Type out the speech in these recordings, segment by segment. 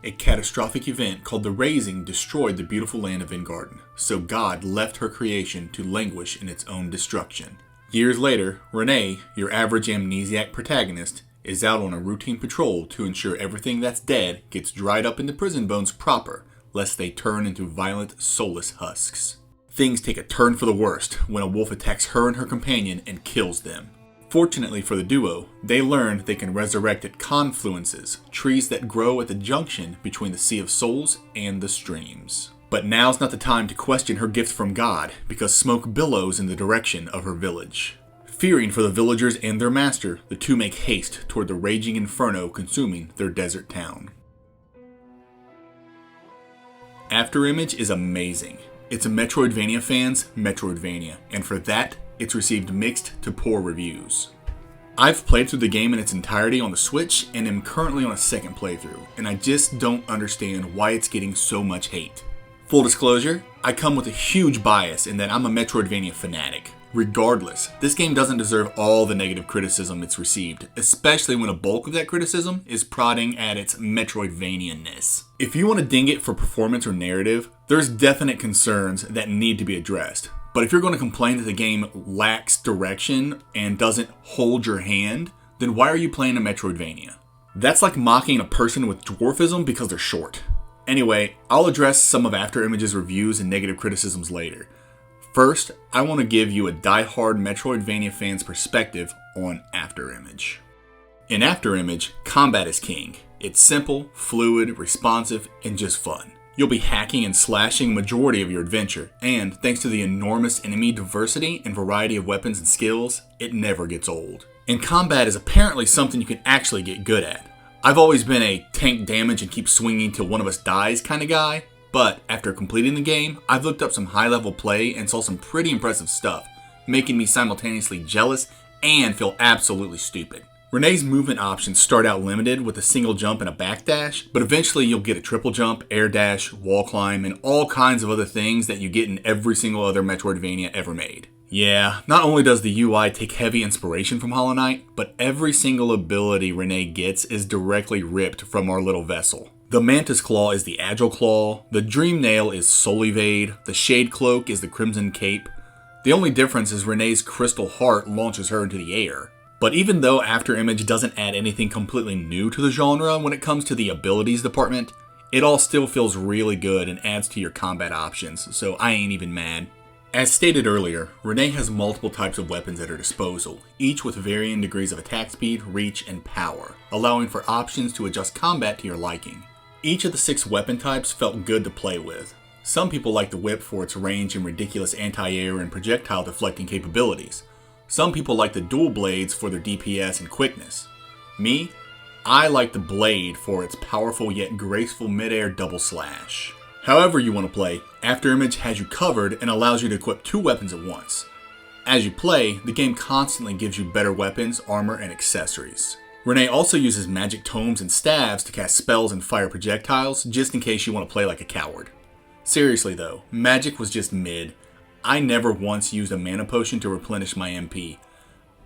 A catastrophic event called the Raising destroyed the beautiful land of Vingarden, so God left her creation to languish in its own destruction. Years later, Renee, your average amnesiac protagonist, is out on a routine patrol to ensure everything that's dead gets dried up into prison bones proper, lest they turn into violent, soulless husks. Things take a turn for the worst when a wolf attacks her and her companion and kills them. Fortunately for the duo, they learned they can resurrect at confluences, trees that grow at the junction between the Sea of Souls and the streams. But now's not the time to question her gift from God, because smoke billows in the direction of her village. Fearing for the villagers and their master, the two make haste toward the raging inferno consuming their desert town. Afterimage is amazing. It's a Metroidvania fan's Metroidvania, and for that, it's received mixed to poor reviews. I've played through the game in its entirety on the Switch and am currently on a second playthrough, and I just don't understand why it's getting so much hate. Full disclosure, I come with a huge bias in that I'm a Metroidvania fanatic. Regardless, this game doesn't deserve all the negative criticism it's received, especially when a bulk of that criticism is prodding at its Metroidvania-ness. If you want to ding it for performance or narrative, there's definite concerns that need to be addressed. But if you're going to complain that the game lacks direction and doesn't hold your hand, then why are you playing a Metroidvania? That's like mocking a person with dwarfism because they're short. Anyway, I'll address some of Afterimage's reviews and negative criticisms later. First, I want to give you a die-hard Metroidvania fan's perspective on Afterimage. In Afterimage, combat is king. It's simple, fluid, responsive, and just fun. You'll be hacking and slashing a majority of your adventure, and thanks to the enormous enemy diversity and variety of weapons and skills, it never gets old. And combat is apparently something you can actually get good at. I've always been a tank damage and keep swinging till one of us dies kind of guy, but after completing the game, I've looked up some high-level play and saw some pretty impressive stuff, making me simultaneously jealous and feel absolutely stupid. Renee's movement options start out limited with a single jump and a backdash, but eventually you'll get a triple jump, air dash, wall climb, and all kinds of other things that you get in every single other Metroidvania ever made. Yeah, not only does the UI take heavy inspiration from Hollow Knight, but every single ability Renee gets is directly ripped from our little vessel. The Mantis Claw is the Agile Claw, the Dream Nail is Soul Evade, the Shade Cloak is the Crimson Cape. The only difference is Renee's Crystal Heart launches her into the air. But even though Afterimage doesn't add anything completely new to the genre when it comes to the abilities department, it all still feels really good and adds to your combat options, so I ain't even mad. As stated earlier, Renee has multiple types of weapons at her disposal, each with varying degrees of attack speed, reach, and power, allowing for options to adjust combat to your liking. Each of the 6 weapon types felt good to play with. Some people like the whip for its range and ridiculous anti-air and projectile deflecting capabilities. Some people like the dual blades for their DPS and quickness. Me, I like the blade for its powerful yet graceful mid-air double slash. However you want to play, Afterimage has you covered and allows you to equip 2 weapons at once. As you play, the game constantly gives you better weapons, armor, and accessories. Renee also uses magic tomes and staves to cast spells and fire projectiles, just in case you want to play like a coward. Seriously though, magic was just mid. I never once used a mana potion to replenish my MP.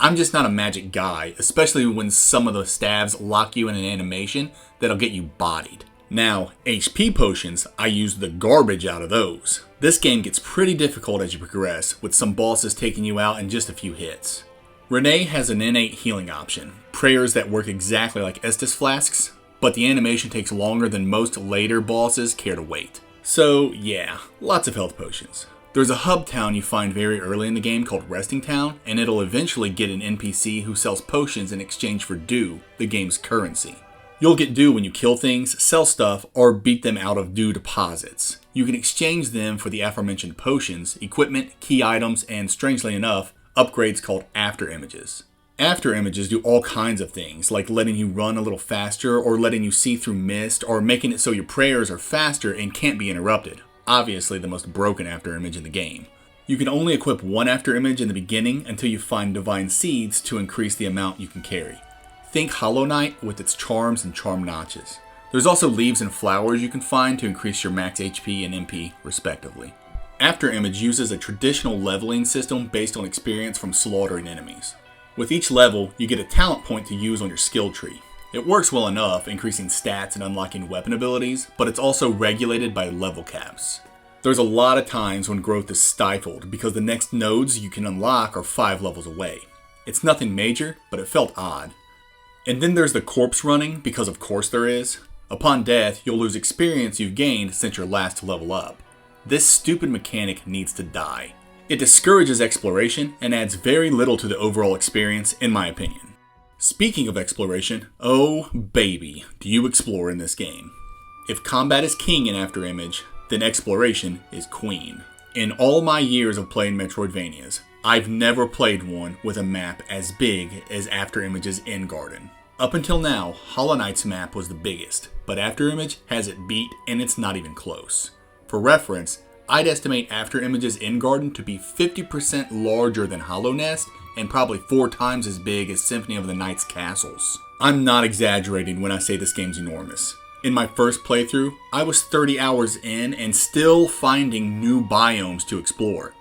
I'm just not a magic guy, especially when some of the staves lock you in an animation that'll get you bodied. Now, HP potions, I use the garbage out of those. This game gets pretty difficult as you progress, with some bosses taking you out in just a few hits. Renee has an innate healing option, prayers that work exactly like Estus flasks, but the animation takes longer than most later bosses care to wait. So yeah, lots of health potions. There's a hub town you find very early in the game called Resting Town, and it'll eventually get an NPC who sells potions in exchange for dew, the game's currency. You'll get dew when you kill things, sell stuff, or beat them out of dew deposits. You can exchange them for the aforementioned potions, equipment, key items, and strangely enough, upgrades called Afterimages. Afterimages do all kinds of things, like letting you run a little faster, or letting you see through mist, or making it so your prayers are faster and can't be interrupted. Obviously the most broken Afterimage in the game. You can only equip one Afterimage in the beginning until you find Divine Seeds to increase the amount you can carry. Think Hollow Knight with its charms and charm notches. There's also leaves and flowers you can find to increase your max HP and MP respectively. Afterimage uses a traditional leveling system based on experience from slaughtering enemies. With each level, you get a talent point to use on your skill tree. It works well enough, increasing stats and unlocking weapon abilities, but it's also regulated by level caps. There's a lot of times when growth is stifled because the next nodes you can unlock are 5 levels away. It's nothing major, but it felt odd. And then there's the corpse running, because of course there is. Upon death, you'll lose experience you've gained since your last level up. This stupid mechanic needs to die. It discourages exploration and adds very little to the overall experience, in my opinion. Speaking of exploration, oh baby, do you explore in this game. If combat is king in Afterimage, then exploration is queen. In all my years of playing Metroidvanias, I've never played one with a map as big as Afterimage's End Garden. Up until now, Hollow Knight's map was the biggest, but Afterimage has it beat and it's not even close. For reference, I'd estimate Afterimage's End Garden to be 50% larger than Hollow Nest and probably 4 times as big as Symphony of the Night's castles. I'm not exaggerating when I say this game's enormous. In my first playthrough, I was 30 hours in and still finding new biomes to explore.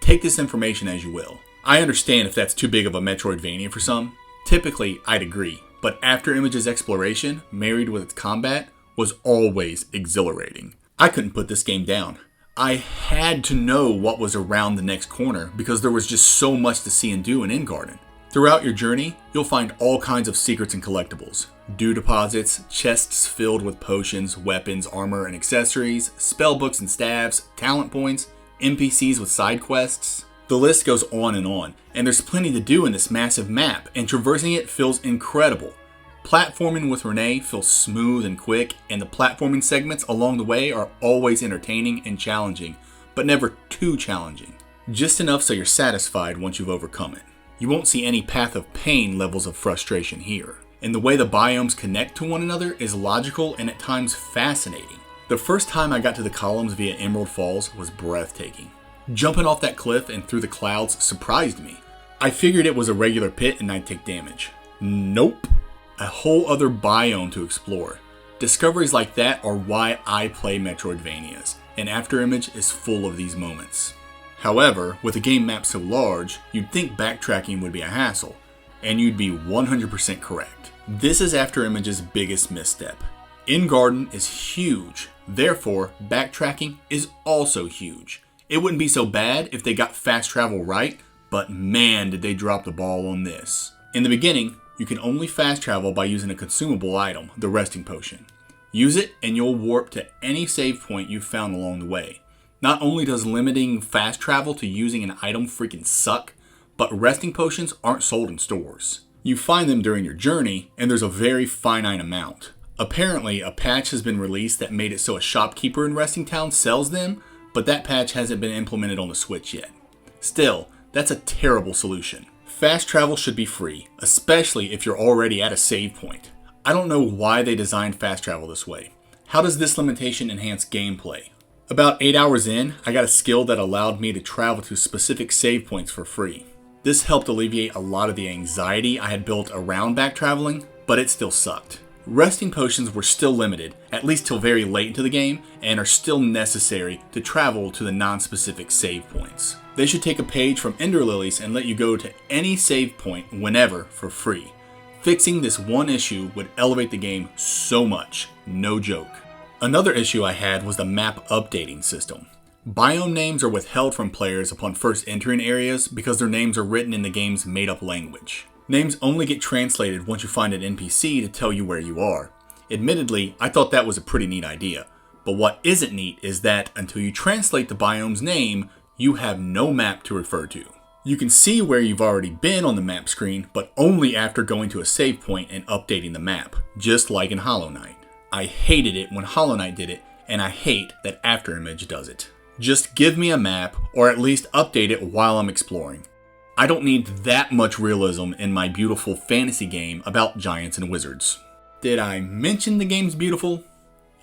Take this information as you will. I understand if that's too big of a Metroidvania for some. Typically, I'd agree, but Afterimage's exploration, married with its combat, was always exhilarating. I couldn't put this game down. I had to know what was around the next corner because there was just so much to see and do in End Garden. Throughout your journey, you'll find all kinds of secrets and collectibles. Dew deposits, chests filled with potions, weapons, armor, and accessories, spellbooks and staves, talent points, NPCs with side quests. The list goes on, and there's plenty to do in this massive map, and traversing it feels incredible. Platforming with Renee feels smooth and quick, and the platforming segments along the way are always entertaining and challenging, but never too challenging. Just enough so you're satisfied once you've overcome it. You won't see any Path of Pain levels of frustration here. And the way the biomes connect to one another is logical and at times fascinating. The first time I got to the columns via Emerald Falls was breathtaking. Jumping off that cliff and through the clouds surprised me. I figured it was a regular pit and I'd take damage. Nope. A whole other biome to explore. Discoveries like that are why I play Metroidvanias, and Afterimage is full of these moments. However, with a game map so large, you'd think backtracking would be a hassle, and you'd be 100% correct. This is Afterimage's biggest misstep. End Garden is huge, therefore backtracking is also huge. It wouldn't be so bad if they got fast travel right, but man did they drop the ball on this. In the beginning, you can only fast travel by using a consumable item, the resting potion. Use it and you'll warp to any save point you've found along the way. Not only does limiting fast travel to using an item freaking suck, but resting potions aren't sold in stores. You find them during your journey, and there's a very finite amount. Apparently, a patch has been released that made it so a shopkeeper in Resting Town sells them, but that patch hasn't been implemented on the Switch yet. Still, that's a terrible solution. Fast travel should be free, especially if you're already at a save point. I don't know why they designed fast travel this way. How does this limitation enhance gameplay? About 8 hours in, I got a skill that allowed me to travel to specific save points for free. This helped alleviate a lot of the anxiety I had built around back traveling, but it still sucked. Resting potions were still limited, at least till very late into the game, and are still necessary to travel to the non-specific save points. They should take a page from Ender Lilies and let you go to any save point whenever for free. Fixing this one issue would elevate the game so much, no joke. Another issue I had was the map updating system. Biome names are withheld from players upon first entering areas because their names are written in the game's made-up language. Names only get translated once you find an NPC to tell you where you are. Admittedly, I thought that was a pretty neat idea, but what isn't neat is that until you translate the biome's name, you have no map to refer to. You can see where you've already been on the map screen, but only after going to a save point and updating the map, just like in Hollow Knight. I hated it when Hollow Knight did it, and I hate that Afterimage does it. Just give me a map, or at least update it while I'm exploring. I don't need that much realism in my beautiful fantasy game about giants and wizards. Did I mention the game's beautiful?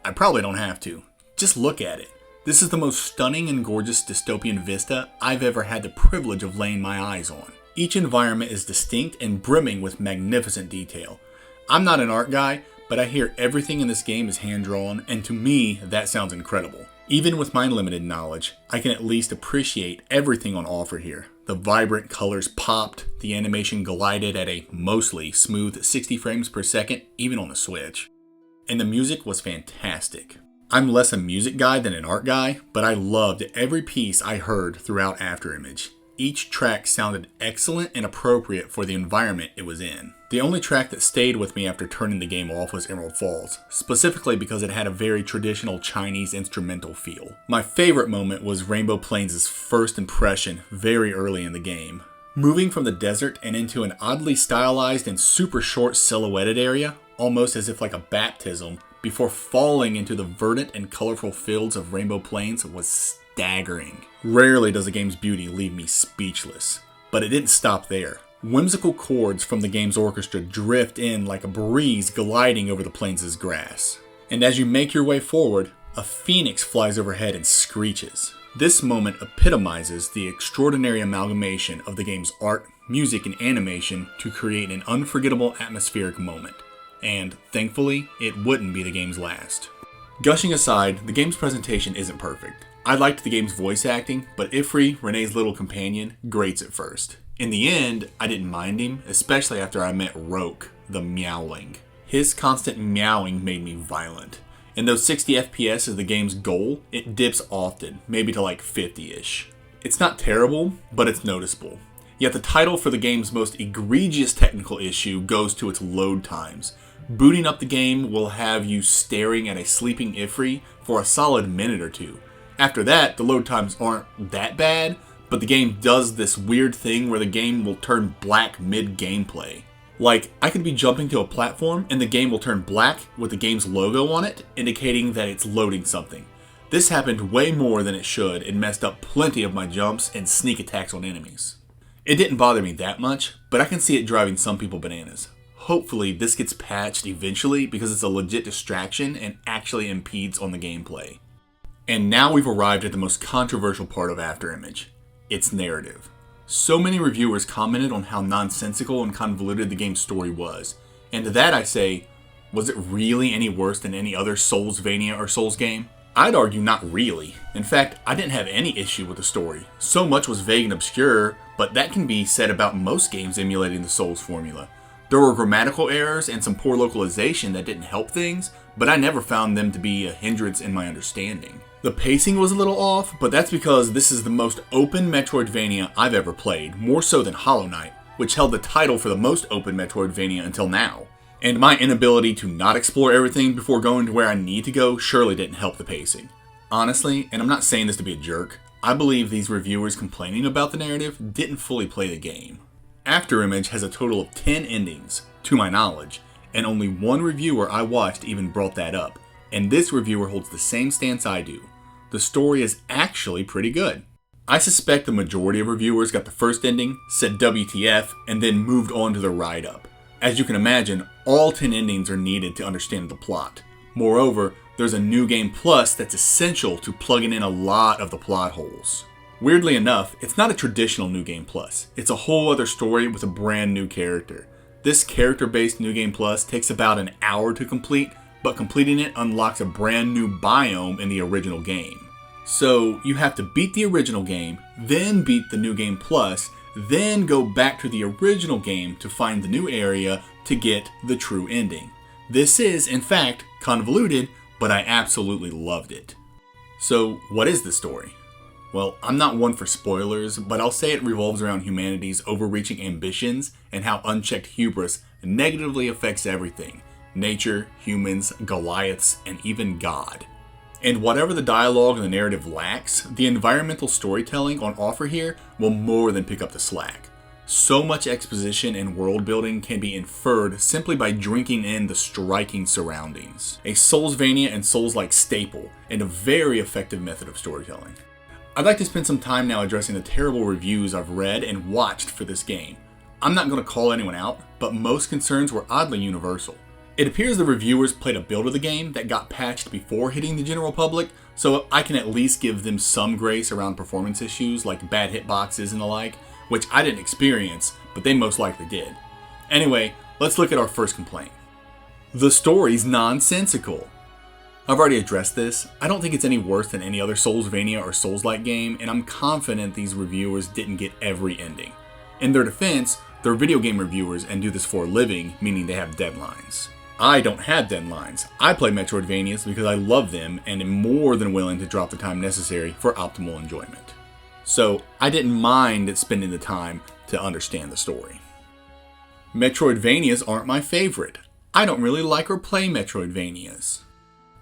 I probably don't have to. Just look at it. This is the most stunning and gorgeous dystopian vista I've ever had the privilege of laying my eyes on. Each environment is distinct and brimming with magnificent detail. I'm not an art guy, but I hear everything in this game is hand-drawn, and to me, that sounds incredible. Even with my limited knowledge, I can at least appreciate everything on offer here. The vibrant colors popped, the animation glided at a mostly smooth 60 frames per second, even on the Switch. And the music was fantastic. I'm less a music guy than an art guy, but I loved every piece I heard throughout Afterimage. Each track sounded excellent and appropriate for the environment it was in. The only track that stayed with me after turning the game off was Emerald Falls, specifically because it had a very traditional Chinese instrumental feel. My favorite moment was Rainbow Plains' first impression very early in the game. Moving from the desert and into an oddly stylized and super short silhouetted area, almost as if like a baptism, before falling into the verdant and colorful fields of Rainbow Plains was staggering. Rarely does a game's beauty leave me speechless, but it didn't stop there. Whimsical chords from the game's orchestra drift in like a breeze gliding over the plains' grass. And as you make your way forward, a phoenix flies overhead and screeches. This moment epitomizes the extraordinary amalgamation of the game's art, music, and animation to create an unforgettable atmospheric moment. And, thankfully, it wouldn't be the game's last. Gushing aside, the game's presentation isn't perfect. I liked the game's voice acting, but Ifri, Renee's little companion, grates at first. In the end, I didn't mind him, especially after I met Roke, the Meowling. His constant meowing made me violent. And though 60 FPS is the game's goal, it dips often, maybe to like 50-ish. It's not terrible, but it's noticeable. Yet the title for the game's most egregious technical issue goes to its load times. Booting up the game will have you staring at a sleeping Ifri for a solid minute or two. After that, the load times aren't that bad, but the game does this weird thing where the game will turn black mid-gameplay. Like, I could be jumping to a platform and the game will turn black with the game's logo on it, indicating that it's loading something. This happened way more than it should and messed up plenty of my jumps and sneak attacks on enemies. It didn't bother me that much, but I can see it driving some people bananas. Hopefully this gets patched eventually because it's a legit distraction and actually impedes on the gameplay. And now we've arrived at the most controversial part of Afterimage. Its narrative. So many reviewers commented on how nonsensical and convoluted the game's story was. And to that I say, was it really any worse than any other Soulsvania or Souls game? I'd argue not really. In fact, I didn't have any issue with the story. So much was vague and obscure, but that can be said about most games emulating the Souls formula. There were grammatical errors and some poor localization that didn't help things, but I never found them to be a hindrance in my understanding. The pacing was a little off, but that's because this is the most open Metroidvania I've ever played, more so than Hollow Knight, which held the title for the most open Metroidvania until now. And my inability to not explore everything before going to where I need to go surely didn't help the pacing. Honestly, and I'm not saying this to be a jerk, I believe these reviewers complaining about the narrative didn't fully play the game. Afterimage has a total of 10 endings, to my knowledge, and only one reviewer I watched even brought that up, and this reviewer holds the same stance I do. The story is actually pretty good. I suspect the majority of reviewers got the first ending, said WTF, and then moved on to the write-up. As you can imagine, all 10 endings are needed to understand the plot. Moreover, there's a New Game Plus that's essential to plugging in a lot of the plot holes. Weirdly enough, it's not a traditional New Game Plus. It's a whole other story with a brand new character. This character-based New Game Plus takes about an hour to complete, but completing it unlocks a brand new biome in the original game. So you have to beat the original game, then beat the New Game Plus, then go back to the original game to find the new area to get the true ending. This is, in fact, convoluted, but I absolutely loved it. So what is the story? Well, I'm not one for spoilers, but I'll say it revolves around humanity's overreaching ambitions and how unchecked hubris negatively affects everything. Nature, humans, Goliaths, and even God. And whatever the dialogue and the narrative lacks, the environmental storytelling on offer here will more than pick up the slack. So much exposition and world building can be inferred simply by drinking in the striking surroundings. A Soulsvania and Souls-like staple, and a very effective method of storytelling. I'd like to spend some time now addressing the terrible reviews I've read and watched for this game. I'm not going to call anyone out, but most concerns were oddly universal. It appears the reviewers played a build of the game that got patched before hitting the general public, so I can at least give them some grace around performance issues like bad hitboxes and the like, which I didn't experience, but they most likely did. Anyway, let's look at our first complaint. The story's nonsensical. I've already addressed this. I don't think it's any worse than any other Soulsvania or Souls-like game, and I'm confident these reviewers didn't get every ending. In their defense, they're video game reviewers and do this for a living, meaning they have deadlines. I don't have deadlines. I play Metroidvanias because I love them and am more than willing to drop the time necessary for optimal enjoyment. So I didn't mind spending the time to understand the story. Metroidvanias aren't my favorite. I don't really like or play Metroidvanias.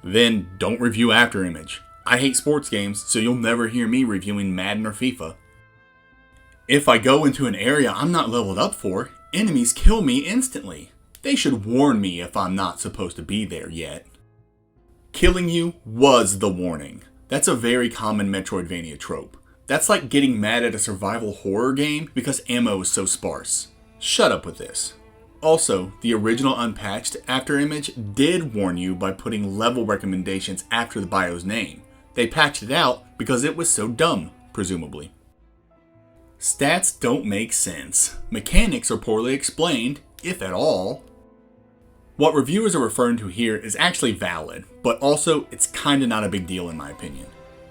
Then don't review Afterimage. I hate sports games, so you'll never hear me reviewing Madden or FIFA. If I go into an area I'm not leveled up for, enemies kill me instantly. They should warn me if I'm not supposed to be there yet. Killing you was the warning. That's a very common Metroidvania trope. That's like getting mad at a survival horror game because ammo is so sparse. Shut up with this. Also, the original unpatched Afterimage did warn you by putting level recommendations after the bio's name. They patched it out because it was so dumb, presumably. Stats don't make sense. Mechanics are poorly explained, if at all. What reviewers are referring to here is actually valid, but also it's kinda not a big deal in my opinion.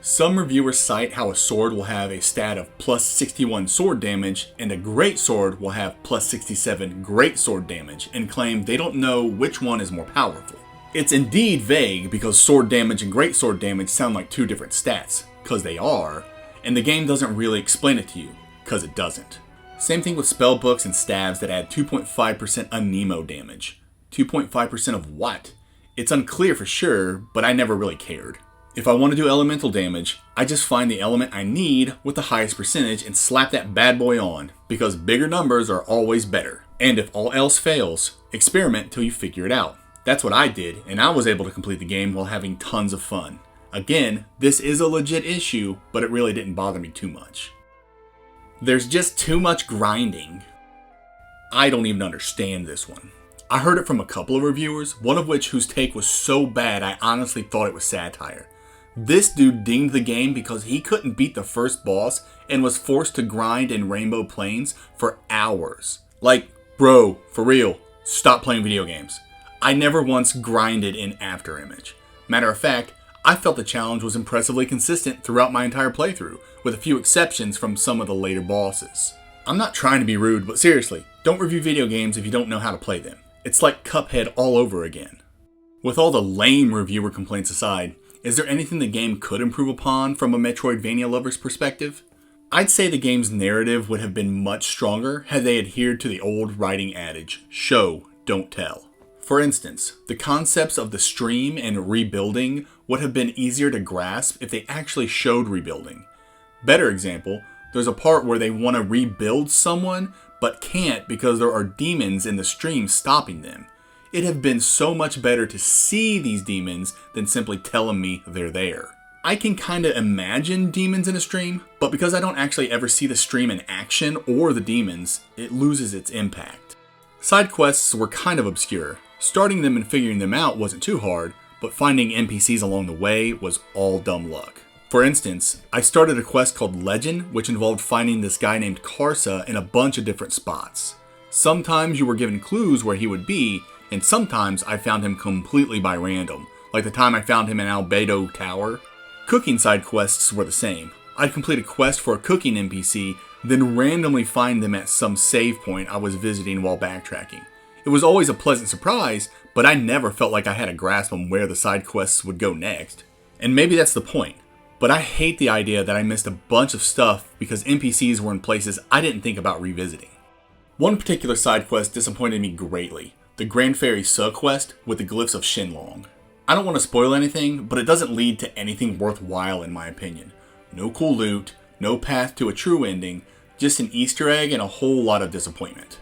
Some reviewers cite how a sword will have a stat of plus 61 sword damage and a great sword will have plus 67 great sword damage and claim they don't know which one is more powerful. It's indeed vague because sword damage and great sword damage sound like two different stats, cause they are, and the game doesn't really explain it to you, cause it doesn't. Same thing with spellbooks and stabs that add 2.5% Anemo damage. 2.5% of what? It's unclear for sure, but I never really cared. If I want to do elemental damage, I just find the element I need with the highest percentage and slap that bad boy on, because bigger numbers are always better. And if all else fails, experiment till you figure it out. That's what I did, and I was able to complete the game while having tons of fun. Again, this is a legit issue, but it really didn't bother me too much. There's just too much grinding. I don't even understand this one. I heard it from a couple of reviewers, one of which whose take was so bad I honestly thought it was satire. This dude dinged the game because he couldn't beat the first boss and was forced to grind in Rainbow Plains for hours. Like, bro, for real, stop playing video games. I never once grinded in Afterimage. Matter of fact, I felt the challenge was impressively consistent throughout my entire playthrough, with a few exceptions from some of the later bosses. I'm not trying to be rude, but seriously, don't review video games if you don't know how to play them. It's like Cuphead all over again. With all the lame reviewer complaints aside, is there anything the game could improve upon from a Metroidvania lover's perspective? I'd say the game's narrative would have been much stronger had they adhered to the old writing adage, show, don't tell. For instance, the concepts of the stream and rebuilding would have been easier to grasp if they actually showed rebuilding. Better example, there's a part where they want to rebuild someone, but can't because there are demons in the stream stopping them. It'd have been so much better to see these demons than simply telling me they're there. I can kinda imagine demons in a stream, but because I don't actually ever see the stream in action or the demons, it loses its impact. Side quests were kind of obscure. Starting them and figuring them out wasn't too hard, but finding NPCs along the way was all dumb luck. For instance, I started a quest called Legend, which involved finding this guy named Karsa in a bunch of different spots. Sometimes you were given clues where he would be, and sometimes I found him completely by random, like the time I found him in Albedo Tower. Cooking side quests were the same. I'd complete a quest for a cooking NPC, then randomly find them at some save point I was visiting while backtracking. It was always a pleasant surprise, but I never felt like I had a grasp on where the side quests would go next. And maybe that's the point. But I hate the idea that I missed a bunch of stuff because NPCs were in places I didn't think about revisiting. One particular side quest disappointed me greatly, the Grand Fairy quest with the glyphs of Shenlong. I don't want to spoil anything, but it doesn't lead to anything worthwhile in my opinion. No cool loot, no path to a true ending, just an Easter egg and a whole lot of disappointment.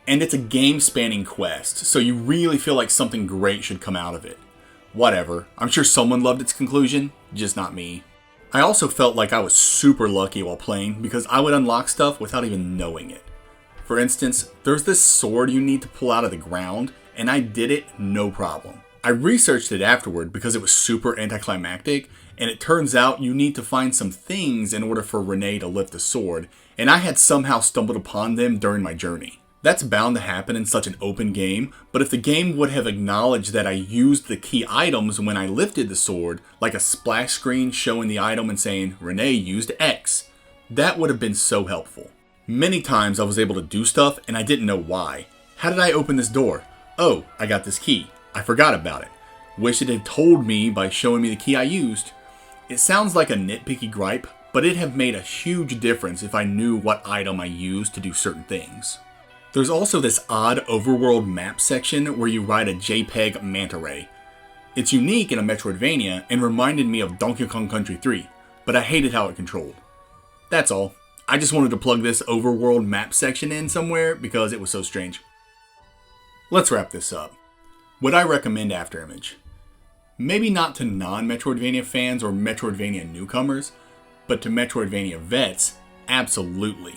And it's a game-spanning quest, so you really feel like something great should come out of it. Whatever, I'm sure someone loved its conclusion, just not me. I also felt like I was super lucky while playing because I would unlock stuff without even knowing it. For instance, there's this sword you need to pull out of the ground, and I did it no problem. I researched it afterward because it was super anticlimactic, and it turns out you need to find some things in order for Renee to lift the sword, and I had somehow stumbled upon them during my journey. That's bound to happen in such an open game, but if the game would have acknowledged that I used the key items when I lifted the sword, like a splash screen showing the item and saying, Renee used X, that would have been so helpful. Many times I was able to do stuff and I didn't know why. How did I open this door? Oh, I got this key. I forgot about it. Wish it had told me by showing me the key I used. It sounds like a nitpicky gripe, but it'd have made a huge difference if I knew what item I used to do certain things. There's also this odd overworld map section where you ride a JPEG manta ray. It's unique in a Metroidvania and reminded me of Donkey Kong Country 3, but I hated how it controlled. That's all. I just wanted to plug this overworld map section in somewhere because it was so strange. Let's wrap this up. Would I recommend Afterimage? Maybe not to non-Metroidvania fans or Metroidvania newcomers, but to Metroidvania vets, absolutely.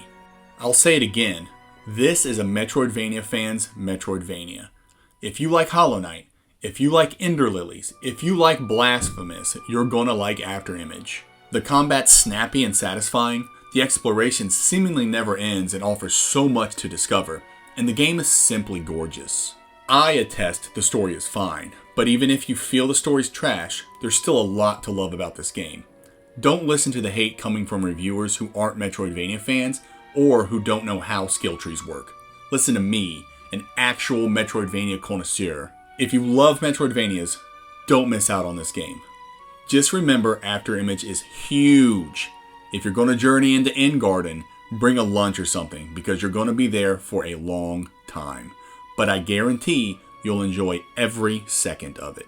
I'll say it again. This is a Metroidvania fan's Metroidvania. If you like Hollow Knight, if you like Ender Lilies, if you like Blasphemous, you're gonna like Afterimage. The combat's snappy and satisfying, the exploration seemingly never ends and offers so much to discover, and the game is simply gorgeous. I attest the story is fine, but even if you feel the story's trash, there's still a lot to love about this game. Don't listen to the hate coming from reviewers who aren't Metroidvania fans, or who don't know how skill trees work. Listen to me, an actual Metroidvania connoisseur. If you love Metroidvanias, don't miss out on this game. Just remember Afterimage is huge. If you're going to journey into Endgarden, bring a lunch or something, because you're going to be there for a long time. But I guarantee you'll enjoy every second of it.